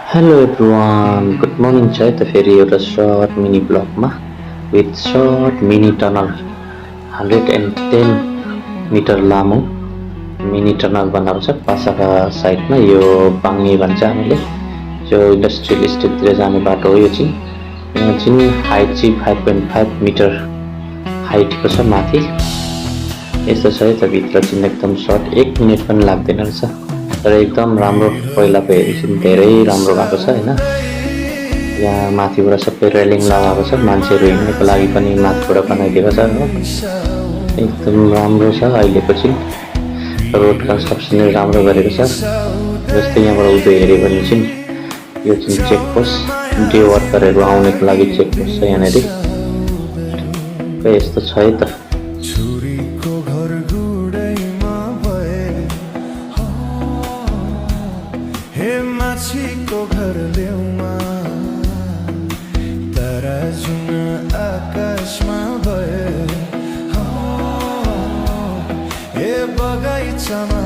Hello everyone good morning छ है त फेरि एउटा सर्ट मिनी ब्लगमा with short mini tunnel 110 metre लामो मिनी टनल बनाएको छ पासाका साइडमा। यो पाङ्गे भन्छ हामीले, जो इन्डस्ट्रियल स्टेटतिर जाने बाटो हो। यो चाहिँ यहाँ चाहिँ हाइट चाहिँ 5.5 मिटर हाइटको छ माथि। यस्तो छ है त भित्र चाहिँ एकदम सर्ट, 1 मिनट पनि लाग्दैन रहेछ। तर एकदम राम्रो, पहिलाको हेरी धेरै राम्रो भएको छ हैन। यहाँ माथिबाट सबै रेलिङ लगाएको छ, मान्छेहरू हिँड्नको लागि पनि माथिबाट बनाइदिएको छ हो। एकदम राम्रो छ। अहिलेको चाहिँ रोड कन्स्ट्रक्सन राम्रो गरेको छ। जस्तै यहाँबाट उदय हेऱ्यो भने चाहिँ यो चाहिँ चेकपोस्ट, डे वर्करहरू आउनको लागि चेकपोस्ट छ यहाँनेरि। यस्तो छ है त। माछीको घर ल्याउमा तारा जुन आकाशमा भए, ए बगैँचामा